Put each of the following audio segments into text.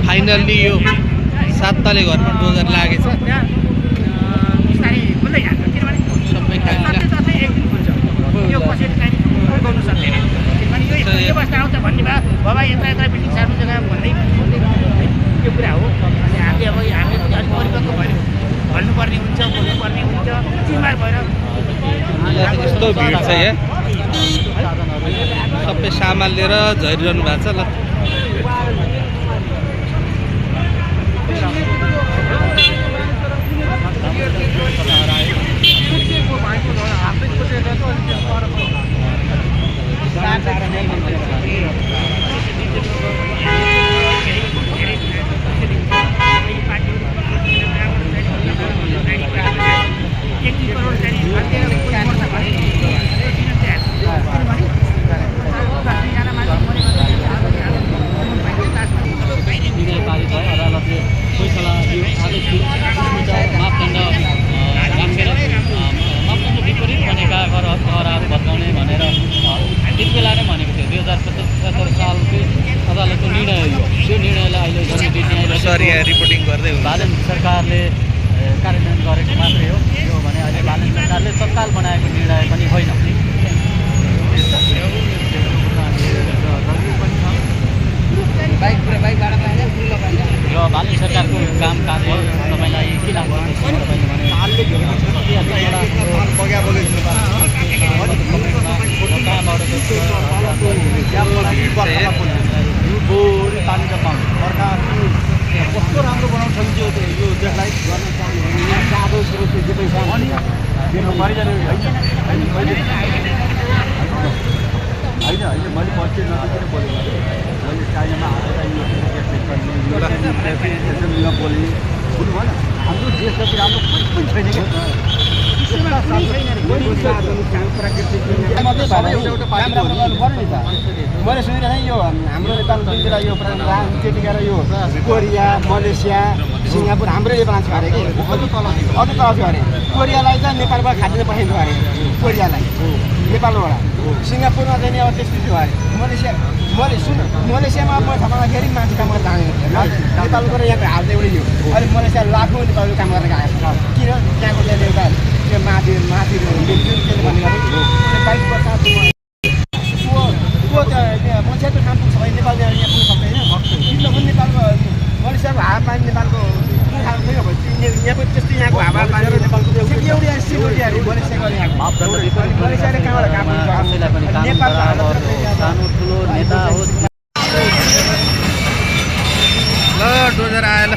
Finally यो 7 तले घरमा डोजर लागेछ। सबै यस्तो भिड छ यहाँ, सबै सामान लिएर झरिरहनु भएको छ। ल रिपोर्टिङ गर्दै बालन सरकारले कार्यान्वयन गरेको मात्रै हो यो भने अहिले बालन सरकारले तत्काल बनाएको निर्णय पनि होइन। र बालन सरकारको काम कार्य तपाईँलाई के लाग्छ तपाईँले भने पानी त पाउनु सरकार कस्तो राम्रो बनाउँछ यो देशलाई गर्न चाहनु साधो स्रोत जे पैसा अनि दिनु परिजाने होइन मैले पछि नदिएर बोलेको मैले चाइनामा हालेर यो बोलेँ बुझ्नु भएन। हाम्रो देश जति राम्रो कुनै पनि छैन क्या मैले सुनिरहेँ यो हाम्रो नेपालतिर यो त्यतिखेर यो कोरिया मलेसिया सिङ्गापुर हाम्रै नेपाल छ अरे कि अझ तल छ अरे कोरियालाई चाहिँ नेपालबाट खाद्य पठाइदियो अरे कोरियालाई नेपालबाट सिङ्गापुरमा चाहिँ अब त्यस्तो थियो अरे मलेसियामा म थमाखेरि मान्छे काम गर्न जाँदैन नेपालको र यहाँको हाल चाहिँ एउटै हो। अहिले मलेसिया लाखौँ नेपालको काम गर्न गएको छ किन त्यहाँको चाहिँ एउटा त्यो माथि त्यसले भन्ने 22 वर्ष मान्छेको काम पुग्छ भने नेपाल यहाँ पुग्न सक्दैन किन पनि नेपालको मलेसियाको हावापानी नेपालको कुन खालको थियो भने यहाँ पनि त्यस्तै यहाँको हावापानी नेपालको एउटै सिक्युरिटी मलेसियाको मलेसियाले कहाँबाट काम नेपालको सानो ठुलो नेता होस्। ल डोजर आयो ल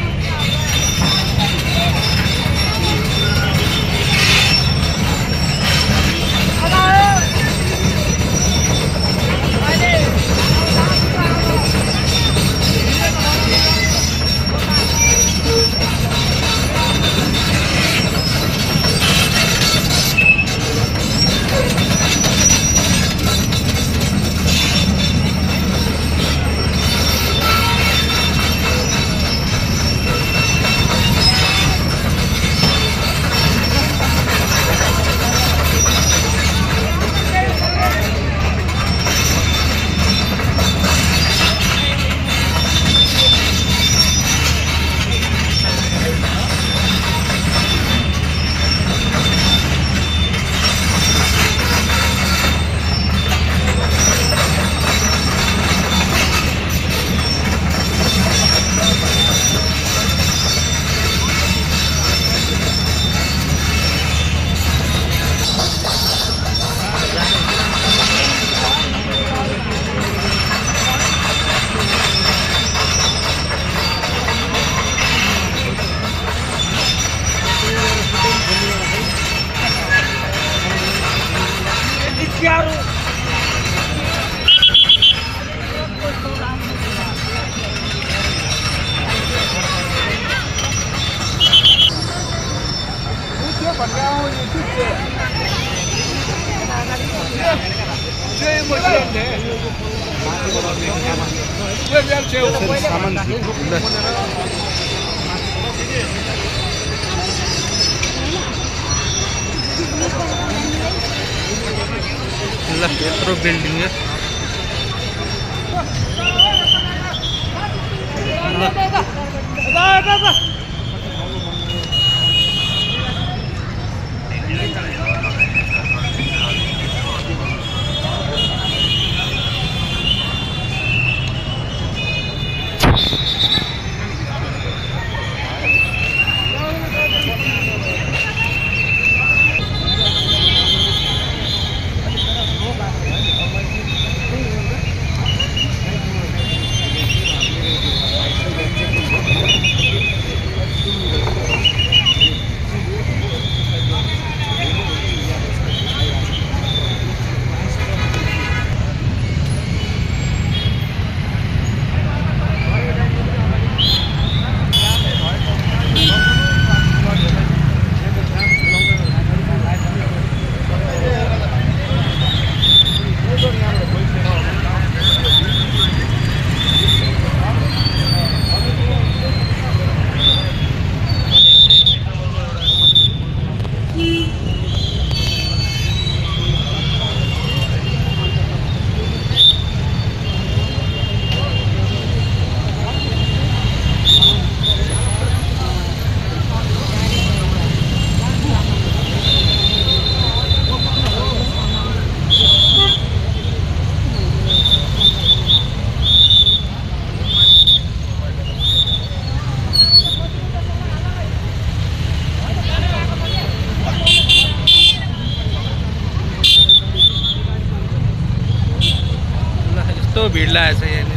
यत्रो बिल्डिङ ल यस्तो भिड लागेको छ यहाँनिर